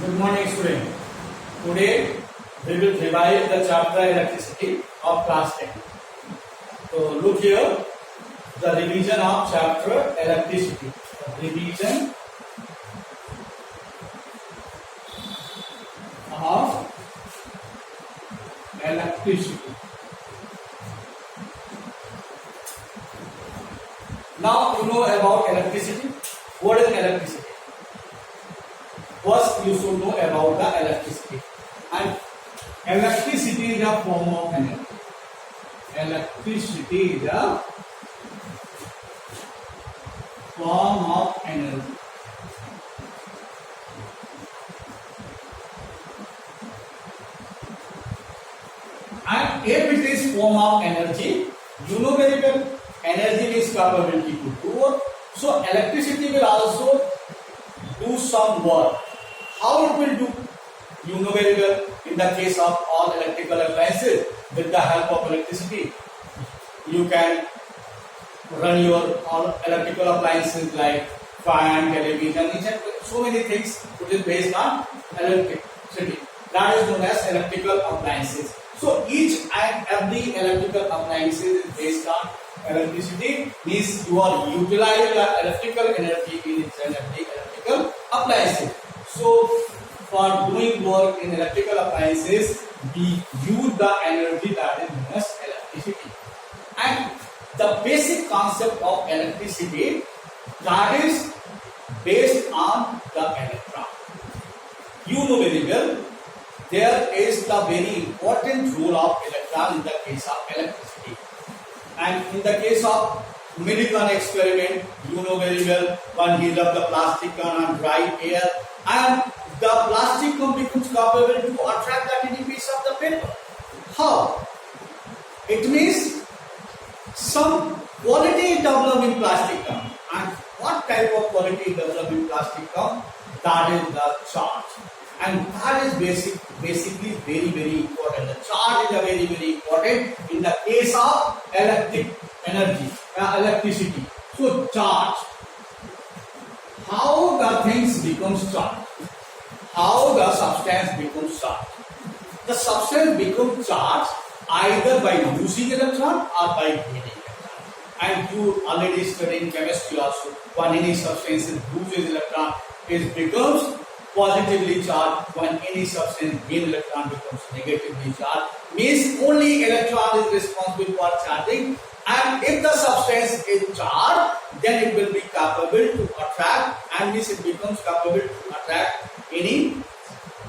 Good morning, student. Today we will revise the chapter electricity of class 10. So look here, the revision of chapter electricity. Revision of electricity. Now you know about electricity. What is electricity? First, you should know about the electricity. And electricity is a form of energy. Electricity is a form of energy. And if it is form of energy, you know very well, energy is capability to do work. So electricity will also do some work. How it will do? You know very well, in the case of all electrical appliances, with the help of electricity, you can run your all electrical appliances like fan, television, so many things which is based on electricity. That is known as electrical appliances. So each and every electrical appliances is based on electricity, means you are utilizing the electrical energy in each and every electrical appliances. So for doing work in electrical appliances, we use the energy that is known as electricity. And the basic concept of electricity, that is based on the electron. You know very well, there is the very important role of electron in the case of electricity. And in the case of Millikan experiment, you know very well, one heat of the plastic gun on dry air, and the plastic gun becomes capable to attract the tiny piece of the paper. How? It means some quality developed in plastic gun. And what type of quality developed in plastic gun? That is the charge. And that is basically very important. The charge is very important in the case of electric energy, electricity. So charge. How the things becomes charged? How the substance becomes charged? The substance becomes charged either by losing electron or by gaining electron. And you already studied in chemistry also. When any substance loses electron, it becomes positively charged. When any substance gains electron, becomes negatively charged. Means only electron is responsible for charging. And if the substance is charged, then it will be capable to attract, and means it becomes capable to attract any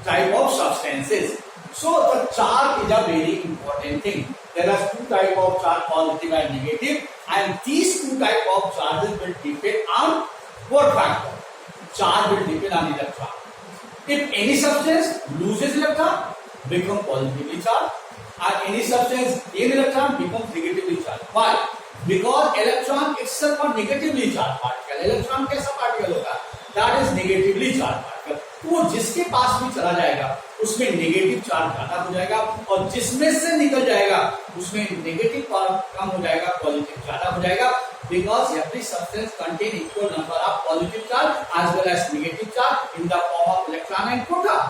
type of substances. So the charge is a very important thing. There are two types of charge, positive and negative, and these two types of charges will depend on what factor? Charge will depend on electron. If any substance loses electron, become positively charged, and any substance gain electron becomes negatively charged. Why? Because electron itself a negatively charged particle. Electron कैसा particle होगा? That is negatively charged particle. तो वो जिसके पास भी चला जाएगा, उसमें negative charge ज्यादा हो जाएगा, और जिसमें से निकल जाएगा, उसमें नेगेटिव कम हो जाएगा, पॉजिटिव ज्यादा हो जाएगा. Because every substance contain equal number of positive charge as well as negative charge in the form of electron and proton.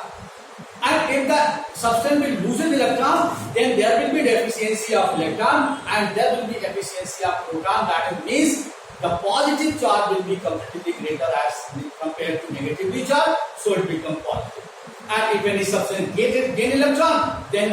And if the substance will lose an electron, then there will be deficiency of electron and there will be efficiency of proton. That means the positive charge will be completely greater as compared to negatively charged, so it becomes positive. And if any substance gain electron, then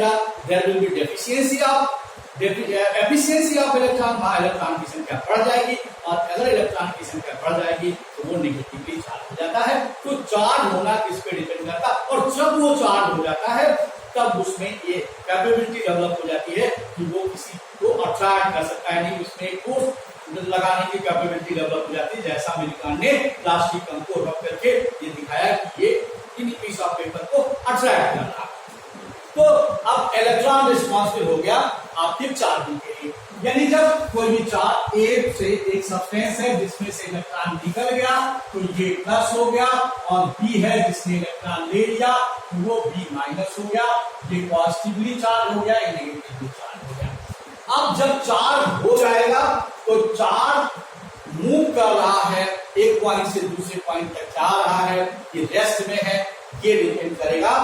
there will be deficiency of efficiency of electron. वहाँ electron की संख्या बढ़ जाएगी, और अगर electron की संख्या बढ़ जाएगी तो वो नेगेटिवली चार्ज हो जाता है. तो चार्ज होना किस पे डिपेंड करता है, और जब वो चार्ज हो जाता है तब उसमें ये कैपेबिलिटी डेवलप हो जाती है कि वो किसी को अट्रैक्ट कर सकता है, नहीं उसमें फोर्स लगाने की कैपेबिलिटी डेवलप हो जाती है. जैसा मिलिकान ने प्लास्टिक कण को रब करके ये दिखाया कि ये इन पीस ऑफ पेपर को अट्रैक्ट कर रहा है. तो अब इलेक्ट्रॉन रिस्पॉन्सिबल हो गया आपके चार्जिंग के लिए. यानी जब कोई भी चार्ज ए से एक सब्सटेंस है जिसमें से इलेक्ट्रॉन निकल गया तो ये प्लस हो गया, और बी है जिसने इलेक्ट्रॉन ले लिया तो वो बी माइनस हो गया. ये पॉजिटिवली चार्ज हो गया, ये नेगेटिवली चार्ज हो गया. अब जब चार्ज हो जाएगा तो चार्ज मूव कर रहा है, एक पॉइंट से दूसरे पॉइंट तक जा रहा है, ये रेस्ट में है, ये डिपेंड करेगा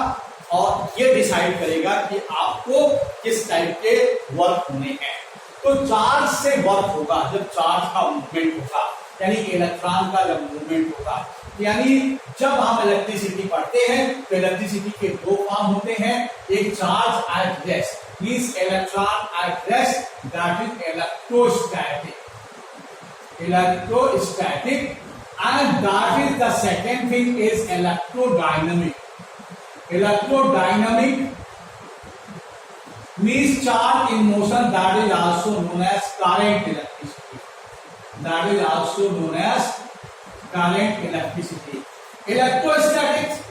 और ये डिसाइड करेगा कि आपको किस टाइप के वर्क होने हैं। तो चार्ज से वर्क होगा जब चार्ज का मूवमेंट होगा, यानी इलेक्ट्रॉन का जब मूवमेंट होगा, यानी जब हम इलेक्ट्रिसिटी पढ़ते हैं तो इलेक्ट्रिसिटी के दो फॉर्म होते हैं, एक charge at rest means electron at rest, that is electrostatic and that is the second thing is electrodynamic. Electrodynamic means charge in motion, that is also known as current electricity. That is also known as current electricity. Electrostatics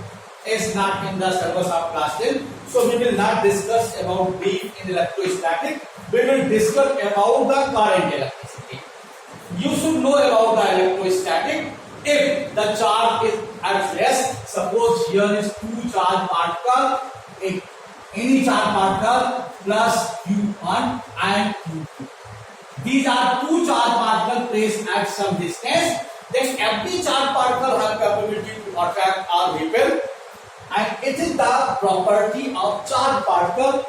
is not in the syllabus of class 10, so we will not discuss about deep in electrostatic. We will discuss about the current electricity. You should know about the electrostatic. If the charge is at rest, suppose here is two charge particle, any charge particle plus Q1 and Q2. These are two charge particles placed at some distance. Then every charge particle has capability to attract or repel, and it is the property of charge particle.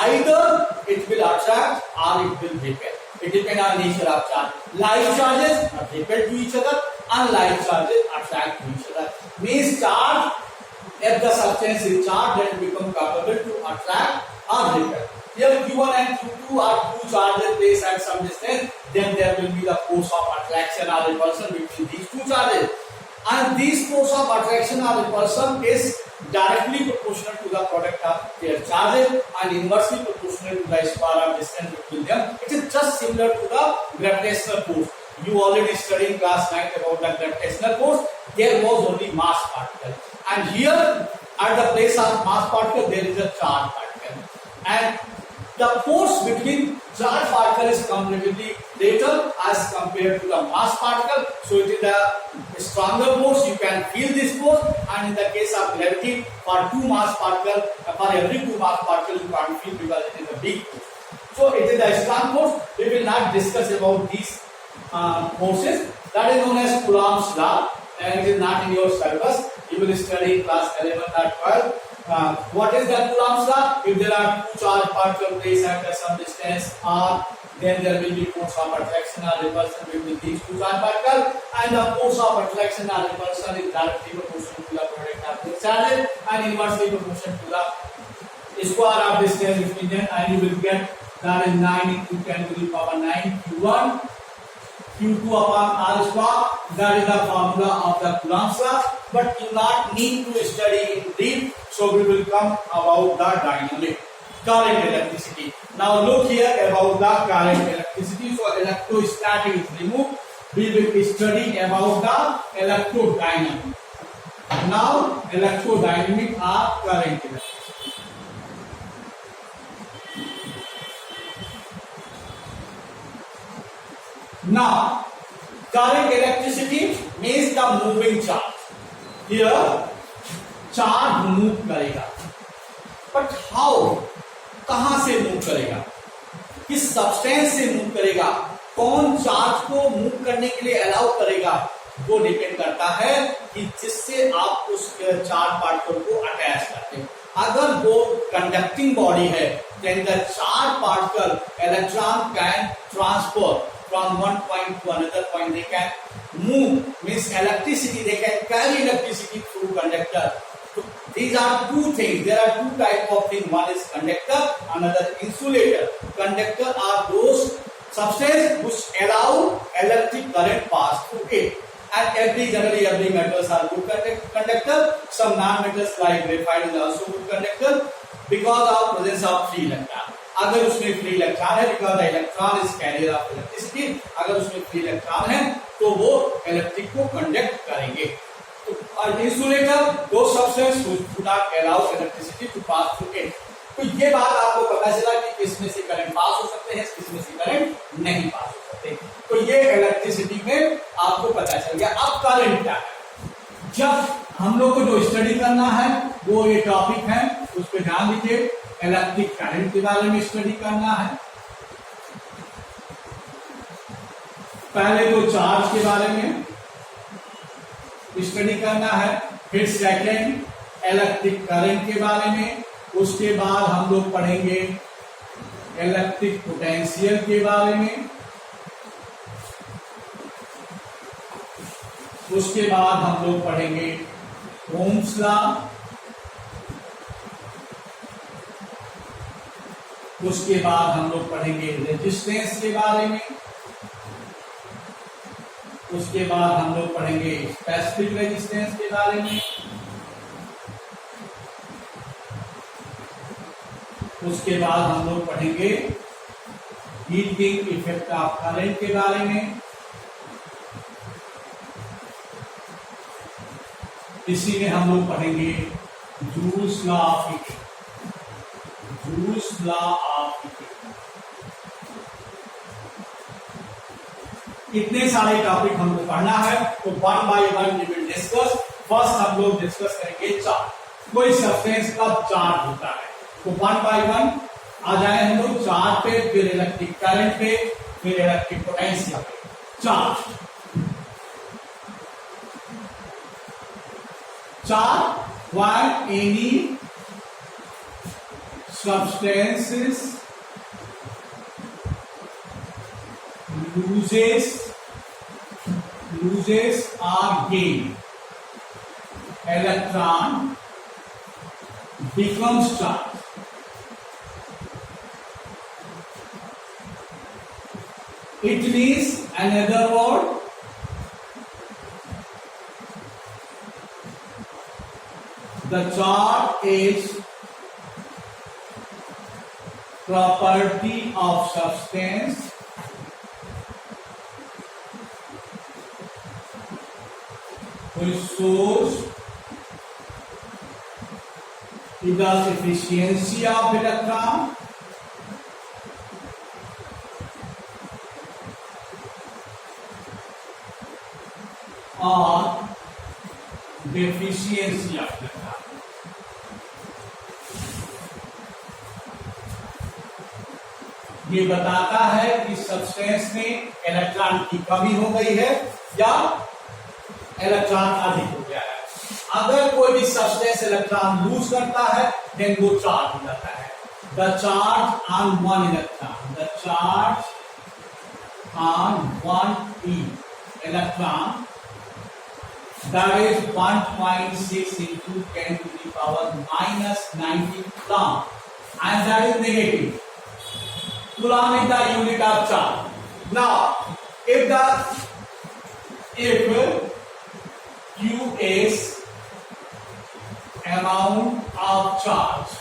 Either it will attract or it will repel. It depends on nature of charge. Like charges repel to each other, unlike charges attract to each other. Means charge, if the substance is charged, then it becomes capable to attract or repel. Here Q1 and Q2 are two charges placed at some distance, then there will be the force of attraction or repulsion between these two charges. And this force of attraction or repulsion is directly proportional to the product of their charges and inversely proportional to the square of distance between them. It is just similar to the gravitational force. You already studied in class 9 about the gravitational force. There was only mass particle, and here at the place of mass particle there is a charge particle, and the force between charge particle is comparatively greater as compared to the mass particle. So it is a stronger force. You can feel this force, and in the case of gravity, for two mass particle, for every two mass particle you can't feel because it is a big force. So it is a strong force. We will not discuss about these forces. That is known as Coulomb's law, and it is not in your syllabus. You will study in class 11 or 12. What is the Coulomb's law? If there are two charge particles placed at some distance, then there will be force of attraction or repulsion between these two charge particles, and the force of attraction or repulsion is directly proportional to the product of the charges and inversely proportional to the square of distance between them, and you will get that is 9 into 10 to the power 9 Q1 Q2 upon R square. That is the formula of the Coulomb's law, but you not need to study in deep. So we will come about the dynamic current electricity. Now look here about the current electricity. So electrostatic is removed. We will study about the electrodynamic. Now electrodynamic are current electricity. Now, current electricity means the moving charge. Here, charge move करेगा, but how? कहां से move करेगा, किस substance से move करेगा, कौन charge को move करने के लिए अलाउ करेगा, वो डिपेंड करता है कि जिससे आप उस चार्ज पार्टिकल को अटैच करते हैं. अगर वो कंडक्टिंग बॉडी है, then the charge particle electron can transfer from one point to another point. They can move, means electricity, they can carry electricity through conductor. So these are two things. There are two types of things. One is conductor, another insulator. Conductor are those substances which allow electric current pass through it. And generally every metals are good conductor. Some non-metals like graphite is also good conductor because of presence of free electron. अगर उसमें free electron है, because the electron is carrier of electricity, अगर उसमें free electron है तो वो electric को conduct करेंगे. तो इंसुलेटर दो substance which do not allow electricity to pass through it. तो ये बात आपको पता चला कि किसमें से करंट पास हो सकते हैं, किसमें से करंट नहीं पास हो सकते. तो ये इलेक्ट्रिसिटी में आपको पता चल गया. अब करंट क्या है, जब हम लोग को जो स्टडी करना है वो ये टॉपिक है, उस पर ध्यान दीजिए. इलेक्ट्रिक करंट के बारे में स्टडी करना है. पहले तो चार्ज के बारे में स्टडी करना है, फिर सेकंड इलेक्ट्रिक करंट के बारे में, उसके बाद हम लोग पढ़ेंगे इलेक्ट्रिक पोटेंशियल के बारे में, उसके बाद हम लोग पढ़ेंगे ओम्स लॉ, उसके बाद हम लोग पढ़ेंगे रेजिस्टेंस के बारे में, उसके बाद हम लोग पढ़ेंगे स्पेसिफिक रेजिस्टेंस के बारे में, उसके बाद हम लोग पढ़ेंगे हीटिंग इफेक्ट ऑफ करंट के बारे में, इसी में हम लोग पढ़ेंगे Joule's law of heating, Joule's law of heating. इतने सारे टॉपिक हमको पढ़ना है, तो one by one we will discuss. First हम लोग डिस्कस करेंगे चार्ज। कोई सब्सटेंस का चार्ज होता है, तो वन बाय वन आ जाए हम लोग चार्ज पे, फिर इलेक्ट्रिक करंट पे, फिर इलेक्ट्रिक पोटेंशियल पे। Charge, charge when any substances loses or gain electron becomes charge. It means another word, the charge is property of substance which shows the efficiency of electron or deficiency of electron. ये बताता है कि substance में electron की कमी हो गई है या इलेक्ट्रॉन अधिक हो गया है। अगर कोई भी सब्सटेंस इलेक्ट्रॉन लूज करता है देन वो चार्ज हो जाता है। The charge on one electron, the charge on one electron that is 1.6 into 10 to the power minus 19 coulomb, and that is negative. Coulomb is the unit of charge. Now, if Q is amount of charge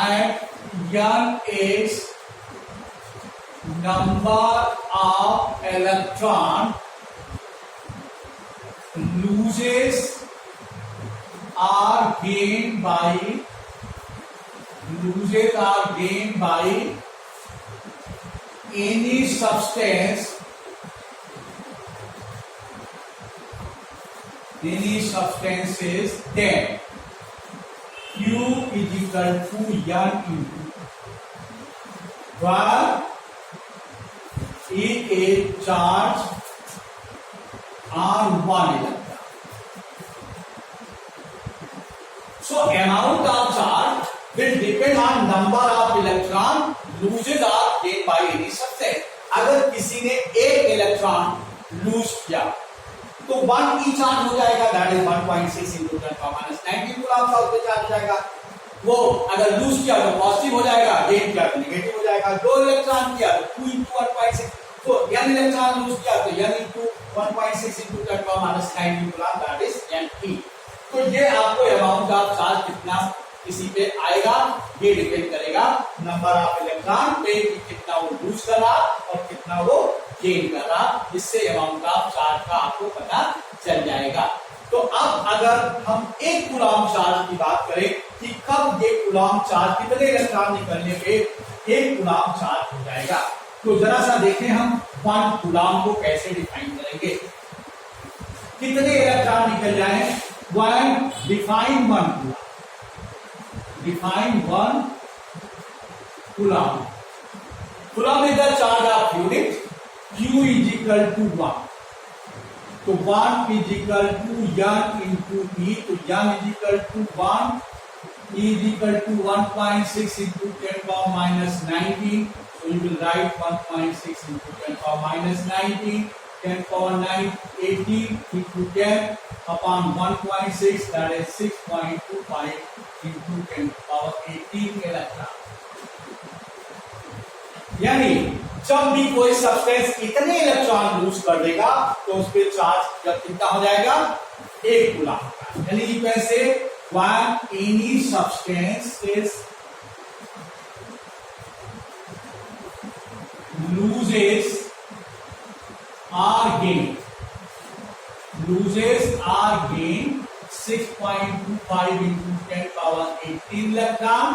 and N is number of electron loses or gained by any substances then Q is equal to N into where E is charge on one electron. So amount of charge will depend on number of electron loses or gained by any substance. अगर किसी ने एक electron lose किया तो 1 ई charge हो जाएगा, that is 1.6 into 10⁻⁹ coulomb का charge हो जाएगा। वो अगर लूज किया तो पॉजिटिव हो जाएगा, गेन किया तो नेगेटिव हो जाएगा। 2 इलेक्ट्रॉन किया तो 2 into 1.6, तो n इलेक्ट्रॉन लूज किया तो n into 1.6 into 10⁻⁹ coulomb, that is N. तो ये आपको अमाउंट ऑफ चार्ज कितना किसी पे आएगा, ये डिपेंड करेगा नंबर ऑफ इलेक्ट्रॉन पे कि कितना वो लूज कर रहा और कितना वो गेन कर रहा, जिससे अमाउंट ऑफ चार्ज का आपको पता चल जाएगा। तो अब अगर हम एक कूलम्ब चार्ज की बात करें कि कब ये कूलम्ब चार्ज, कितने इलेक्ट्रॉन निकलने पे एक कूलम्ब चार्ज हो जाएगा, तो जरा सा देखें हम 1 कूलम्ब को कैसे डिफाइन करेंगे। कितने इलेक्ट्रॉन निकल जाए, define 1 coulomb, define 1 coulomb. Coulomb is the charge of unit. Q is equal to 1. तो 1 is equal to n into E, तो n is equal to 1, E is equal to 1.6 into 10 power minus 19, so you will write 1.6 into 10 power minus 19, 10 power 9, 18 into 10 upon 1.6, that is 6.25 into 10 power 18 electron. यानी जब भी कोई substance इतने electron lose कर देगा तो उस पर चार्ज जब कितना हो जाएगा, 1 कूलम। यानी यू कैन से when any substance is loses or gain 6.25 into 10 power 18 electron,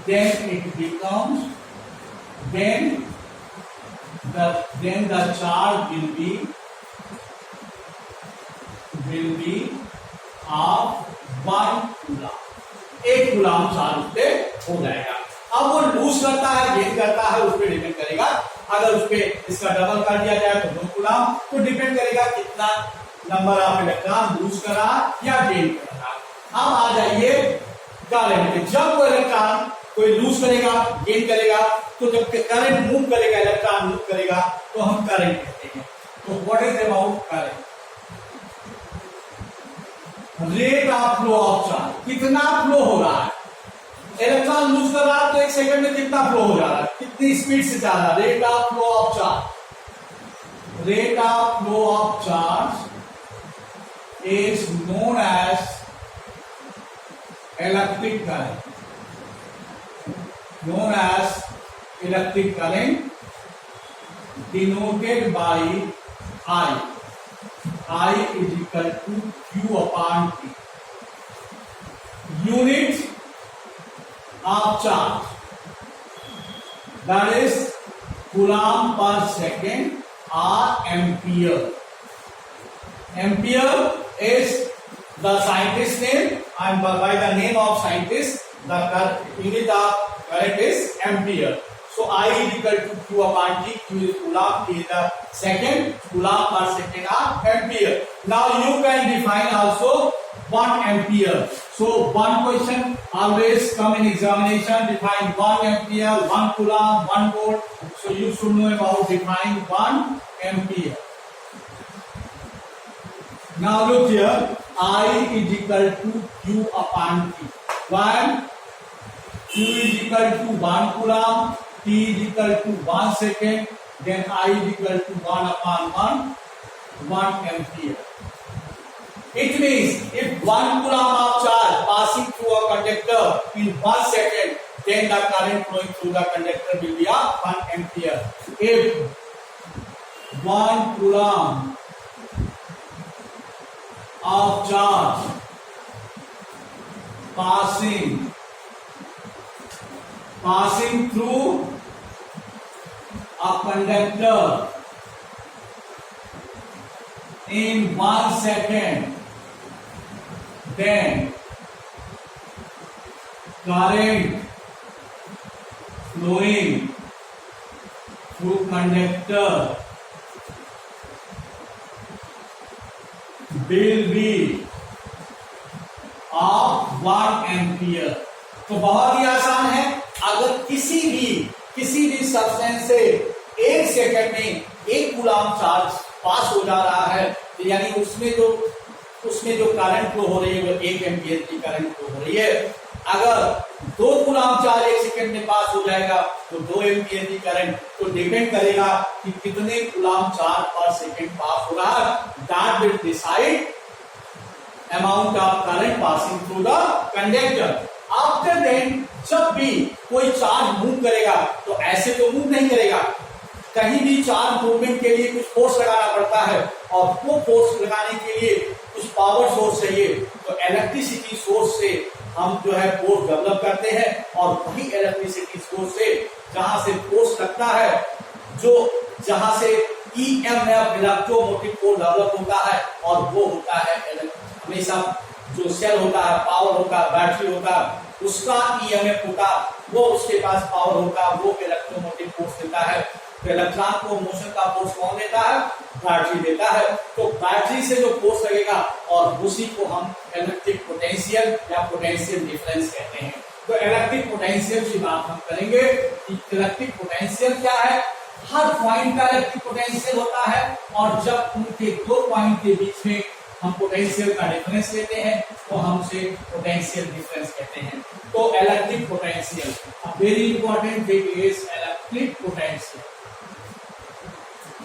then it becomes then the charge will be of 1 coulomb, 1 coulomb charge उस पे हो जाएगा। अब वो लूज करता है गेन करता है उस पर डिपेंड करेगा। अगर उस पे इसका डबल कर दिया जाए तो 2 कूलम, तो डिपेंड करेगा कितना नंबर ऑफ इलेक्ट्रॉन लूज करा या गेन करा। अब आ जाइए करंट। जब वो इलेक्ट्रॉन कोई लूज करेगा गेन करेगा, तो जब करंट मूव करेगा इलेक्ट्रॉन मूव करेगा तो हम करंट कहते हैं। तो what is about current? Rate of flow of charge, कितना फ्लो हो रहा है। इलेक्ट्रॉन लूज कर रहा है तो 1 सेकंड में कितना फ्लो हो जा रहा है, कितनी स्पीड से जा रहा है। Rate of flow of charge, rate of flow of charge is known as electric current, known as electric current, denoted by I. I is equal to Q upon T. Unit of charge, that is coulomb per second or ampere. Ampere is the scientist name, and by the name of scientist, the unit of current is ampere. So I is equal to Q upon T. Q is coulomb, T is the second, coulomb per second or ampere. Now you can define also 1 ampere. So one question always come in examination, define 1 ampere, 1 coulomb, 1 volt. So you should know about define 1 ampere. Now look here, I is equal to Q upon T. 1 Q is equal to 1 coulomb, T is equal to 1 second, then I is equal to 1 upon 1 ampere. It means if 1 coulomb of charge passing through a conductor in 1 second, then the current flowing through the conductor will be 1 ampere. If 1 coulomb of charge passing through a conductor in 1 second, then current flowing through conductor will be of 1 ampere. तो बहुत ही आसान है। अगर किसी भी substance से 1 second में 1 coulomb charge पास हो जा रहा है, तो यानी उसमें जो करंट फ्लो हो रही है वो 1 एम्पियर की करंट फ्लो हो रही है। अगर 2 कूलम चार्ज 1 सेकंड में पास हो जाएगा तो 2 एम्पियर की करंट, तो डिपेंड करेगा कि कितने coulomb charge per second pass हो रहा है। That will decide amount of current passing through the conductor. After then जब भी कोई चार्ज मूव करेगा तो ऐसे तो मूव नहीं करेगा, कहीं भी चार्ज मूवमेंट के लिए कुछ फोर्स लगाना पड़ता है, और वो फोर्स लगाने के लिए कुछ पावर सोर्स चाहिए। तो इलेक्ट्रिसिटी सोर्स से हम जो है फोर्स डेवलप करते हैं, और वही इलेक्ट्रिसिटी सोर्स से जहां से फोर्स लगता है, जहां से EMF इलेक्ट्रोमोटिव फोर्स डेवलप होता है, और वो होता है हमेशा जो सेल होता है, पावर होता है, बैटरी होता है, उसका EMF होता, वो उसके पास पावर होता, वो इलेक्ट्रोमोटिव फोर्स देता है। तो इलेक्ट्रॉन को मोशन का फोर्स कौन देता है? बैटरी देता है। तो बैटरी से जो फोर्स लगेगा और उसी को हम इलेक्ट्रिक पोटेंशियल या पोटेंशियल डिफरेंस कहते हैं। तो इलेक्ट्रिक पोटेंशियल की बात हम करेंगे कि इलेक्ट्रिक पोटेंशियल क्या है। हर पॉइंट का इलेक्ट्रिक पोटेंशियल होता है और जब उनके दो पॉइंट के बीच में हम पोटेंशियल का डिफरेंस लेते हैं तो हम उसे पोटेंशियल डिफरेंस कहते हैं। तो electric potential very important thing is electric potential.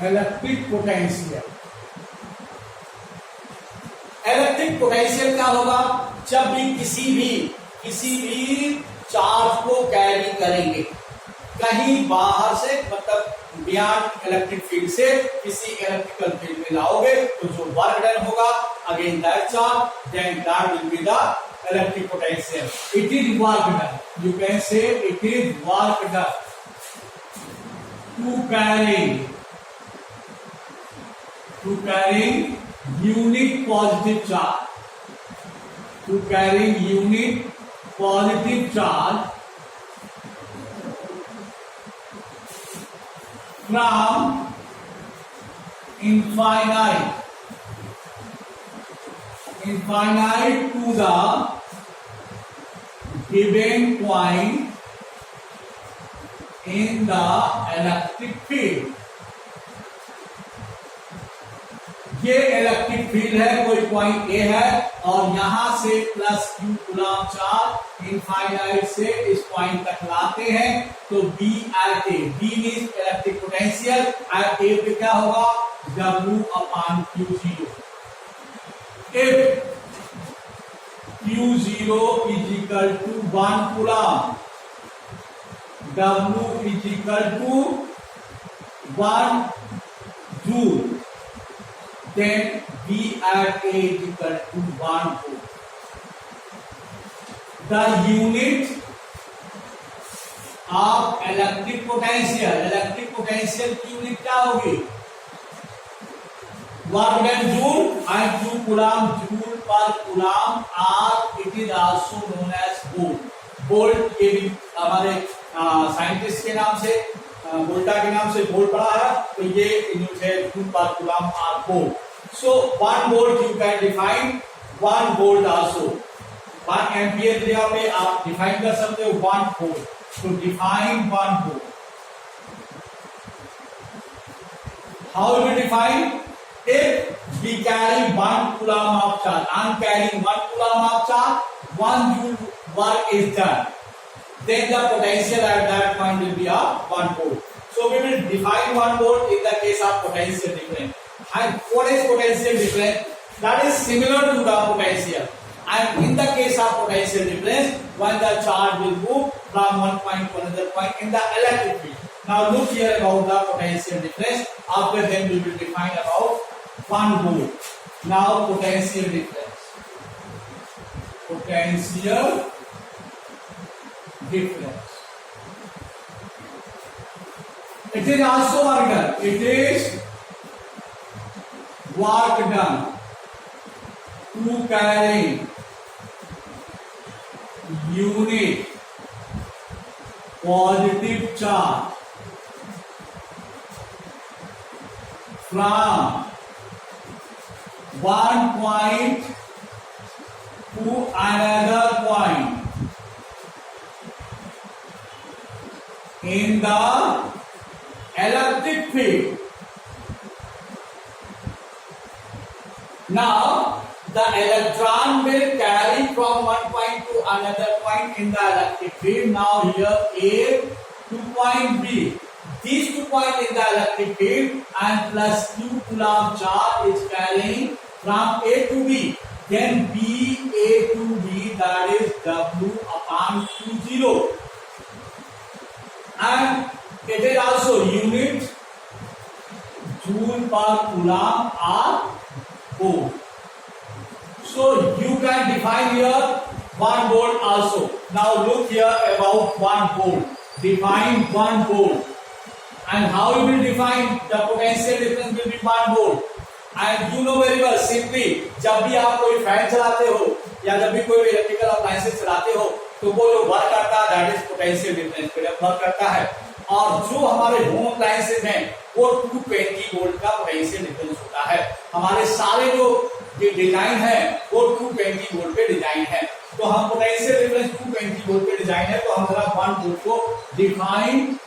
Electric potential electric potential क्या होगा? जब भी किसी भी चार्ज को कैरी करेंगे कहीं बाहर से, मतलब बियॉन्ड इलेक्ट्रिक फील्ड से किसी इलेक्ट्रिकल फील्ड में लाओगे तो जो वर्क डन होगा again that charge, then that will be the electric potential. It is work done, you can say it is work done to carrying unit positive charge, to carrying unit positive charge from infinite to the given point in the electric field। ये electric field है, कोई point A है और यहां से plus Q coulomb charge infinite से इस point तक लाते हैं तो B at A, B means electric potential, at A पे क्या होगा? W upon Q0। If Q0 is equal to 1 coulomb, W is equal to 1 joule, then B at A is equal to 1 volt। The unit of electric potential की unit क्या होगी? Work done joule and joule coulomb, joule per coulomb, और it is also known as volt. Volt के भी हमारे scientist के नाम से, वोल्टा के नाम से वोल्ट पढ़ा है, तो ये यूनिट है जूल पर कूलम और volt. So 1 volt you can define 1 volt also, 1 ampere जगह पे आप डिफाइन कर सकते हो 1 volt। तो define 1 volt। How you define? If we carry 1 coulomb of charge, I am carrying 1 coulomb of charge, 1 joule work is done, then the potential at that point will be a 1 volt। So we will define 1 volt in the case of potential difference। And what is potential difference? That is similar to the potential, and in the case of potential difference, when the charge will move from one point to another point in the electric field। Now look here about the potential difference. After then we will define about 1 volt। Now potential difference, potential difference, it is also work done, it is work done to carry unit positive charge from one point to another point in the electric field। Now the electron will carry from one point to another point in the electric field। Now here A to point B, these 2 points in the electric field, and plus Q coulomb charge is carrying from A to B, then B A to B, that is W upon Q0, and it is also unit joule per coulomb or volt। So you can define here 1 volt also। Now look here about 1 volt, define 1 volt, and how you will define the potential difference will be 1 volt। And you know very well, simply जब भी आप कोई fan चलाते हो या जब भी कोई इलेक्ट्रिकल अप्लायंसेस चलाते हो तो वो जो वर्क करता है that is potential difference. Work करता है और जो हमारे होम अप्लायंसेज हैं वो 220 वोल्ट का पोटेंशियल डिफरेंस होता है। हमारे सारे जो डिजाइन है वो 220 वोल्ट पे डिजाइन है। तो हम पोटेंशियल डिफरेंस 220 वोल्ट पे डिजाइन है, तो हम जरा 1 वोल्ट को डिफाइन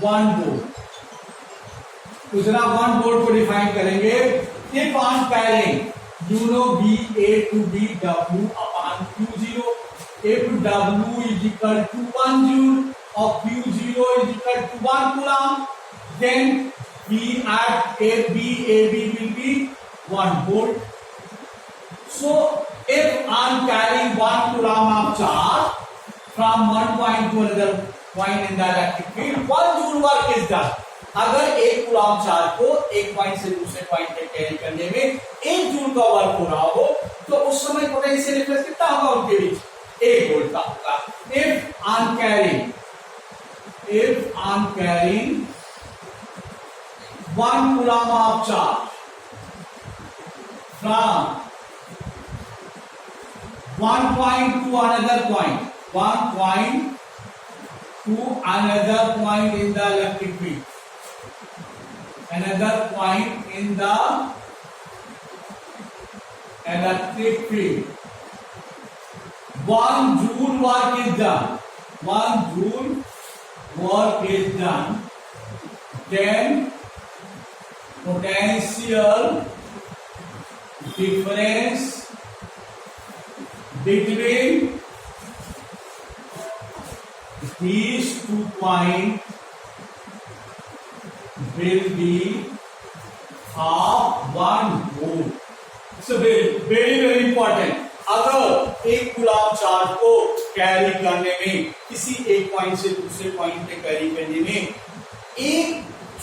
1 वोल्ट, दूसरा 1 वोल्ट को डिफाइन करेंगे। If on pairing you know VA to be W upon Q0, if W is equal to 1 joule or Q0 is equal to 1 coulomb, then V at AB will be 1 volt. So if I am carrying 1 coulomb of charge from one point to another point in the electric field, 1 joule work is done. अगर एक Coulomb charge को एक point से दूसरे point तक carry करने में 1 joule का वर्क हो रहा हो, तो उस समय पोटेंशियल डिफरेंस कितना होगा उनके बीच? 1 वोल्ट का होगा। If I am carrying 1 Coulomb of charge from one point to another point, one point to another point in the electric field, another point in the electric field. 1 joule work is done. 1 joule work is done. Then potential difference between these 2 points will be half 1 volt. It's a very important. अगर एक Coulomb charge को carry करने में, किसी एक point से दूसरे point पे कैरी करने में 1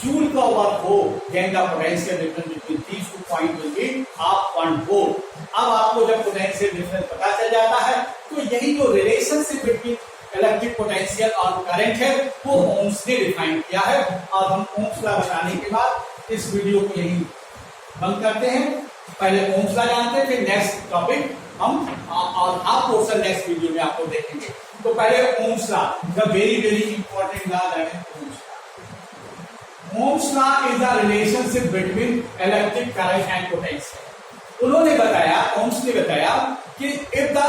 जूल का वर्क हो, then the potential difference between these 2 points will be half 1 volt. अब आपको जब पोटेंशियल डिफरेंस पता चल जाता है, तो यही जो रिलेशनशिप बिटवीन इलेक्ट्रिक पोटेंशियल और करंट है वो ओम्स ने डिफाइन किया है। और हम ओम्स लॉ बताने के बाद इस वीडियो को यही बंद करते हैं। पहले ओम्स लॉ जानते हैं, फिर नेक्स्ट टॉपिक हम और हाफ पोर्शन नेक्स्ट वीडियो में आपको देखेंगे। तो पहले Ohm's law, the very important law that is Ohm's law. Ohm's law is the relationship between electric current and potential. उन्होंने बताया, ओम्स ने बताया कि if the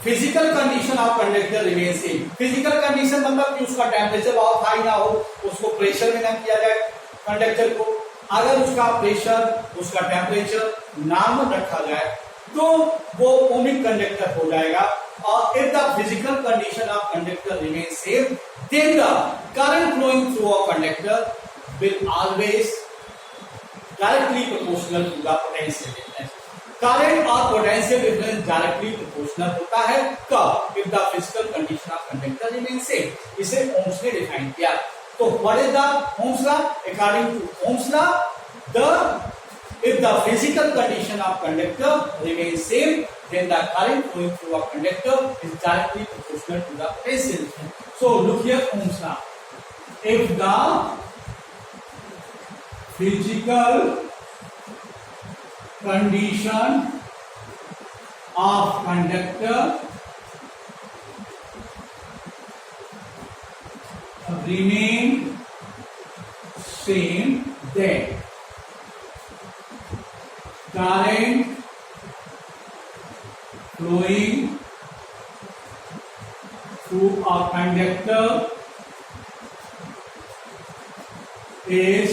physical condition of conductor remain same, physical condition मतलब कि उसका temperature बहुत high ना हो, उसको प्रेशर में ना किया जाए कंडक्टर को, अगर उसका प्रेशर उसका टेम्परेचर नॉर्मल रखा जाए तो वो ओमिक कंडक्टर हो जाएगा। और if the physical condition of conductor remain same, then the current flowing through a conductor will always directly proportional to the potential difference. Current और पोटेंशियल डिफरेंस डायरेक्टली प्रोपोर्शनल होता है कब? If the physical condition of conductor remain same. इसे Ohm's ने define किया। तो what is the Ohm's law? According to Ohm's law, if the physical condition of conductor remains same, then the current flowing through a conductor is directly proportional to the potential difference. So look here, Ohm's law. If the physical condition of conductor remain same, then current flowing through a conductor is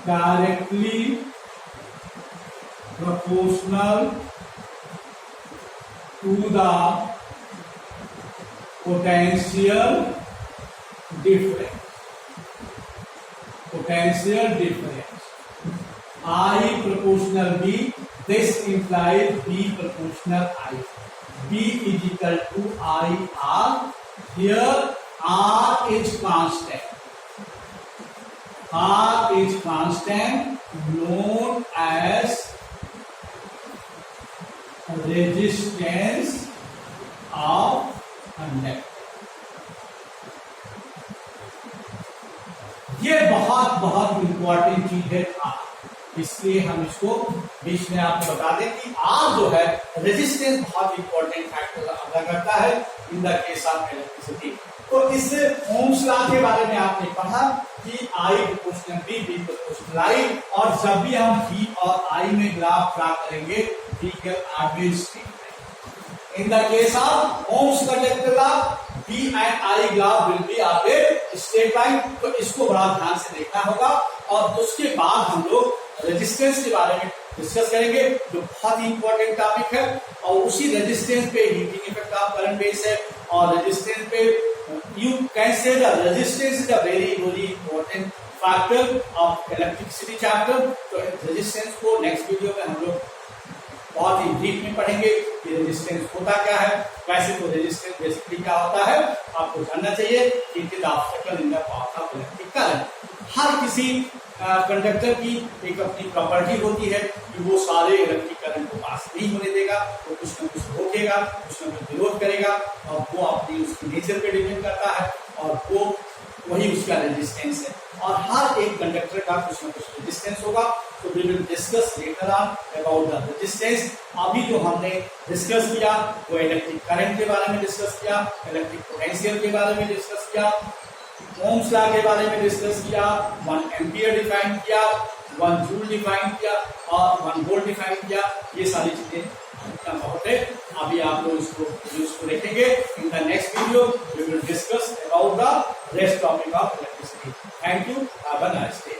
directly proportional to the potential difference. Potential difference. I proportional B, this implies B proportional I. B is equal to I R. Here R is constant. R is constant, known as resistance of conductor. ये बहुत important चीज है। इसलिए हम इसको बीच में आपको बता दें कि आर जो है रेजिस्टेंस बहुत इंपॉर्टेंट फैक्टर अदा करता है इन द केस ऑफ इलेक्ट्रिसिटी। तो इस ओम्स लॉ के बारे में आपने पढ़ा कि I proportional B, B proportional I, और जब भी हम V और I में ग्राफ ड्रा करेंगे V के आगे straight. In the case of Ohm's conductor law B and I graph will be आगे स्ट्रेट लाइन। तो इसको बड़ा ध्यान से देखना होगा और उसके बाद हम लोग रेजिस्टेंस के बारे में डिस्कस करेंगे जो बहुत ही इंपॉर्टेंट टॉपिक है, और उसी रेजिस्टेंस पे heating effect of current base है, और रेजिस्टेंस पे यू कैन से the resistance is a very very important factor of electricity chapter. तो रेजिस्टेंस को नेक्स्ट वीडियो में हम लोग बहुत ही डीप में पढ़ेंगे कि रेजिस्टेंस होता क्या है। वैसे तो रेजिस्टेंस बेसिकली क्या होता है आपको जानना चाहिए कि it is obstacle in the path of electric current. हर किसी कंडक्टर की एक अपनी प्रॉपर्टी होती है कि वो सारे इलेक्ट्रिक करंट को पास नहीं होने देगा, वो कुछ न कुछ रोकेगा, कुछ न कुछ विरोध करेगा, और वो अपनी उसकी नेचर पे डिपेंड करता है, और वो वही उसका रेजिस्टेंस है। और हर एक कंडक्टर का कुछ न कुछ रेजिस्टेंस होगा। तो we will discuss later on about the resistance. अभी जो हमने डिस्कस किया वो इलेक्ट्रिक करंट के बारे में डिस्कस किया, इलेक्ट्रिक पोटेंशियल के बारे में डिस्कस किया, ओम्स लॉ के बारे में डिस्कस किया, 1 एम्पियर डिफाइन किया, 1 जूल डिफाइन किया, और 1 वोल्ट डिफाइन किया। ये सारी चीजें इतना बहुत है। अभी आप लोग इसको देखेंगे। In the next video we will discuss about the rest topic of electricity. Thank you, have a nice day.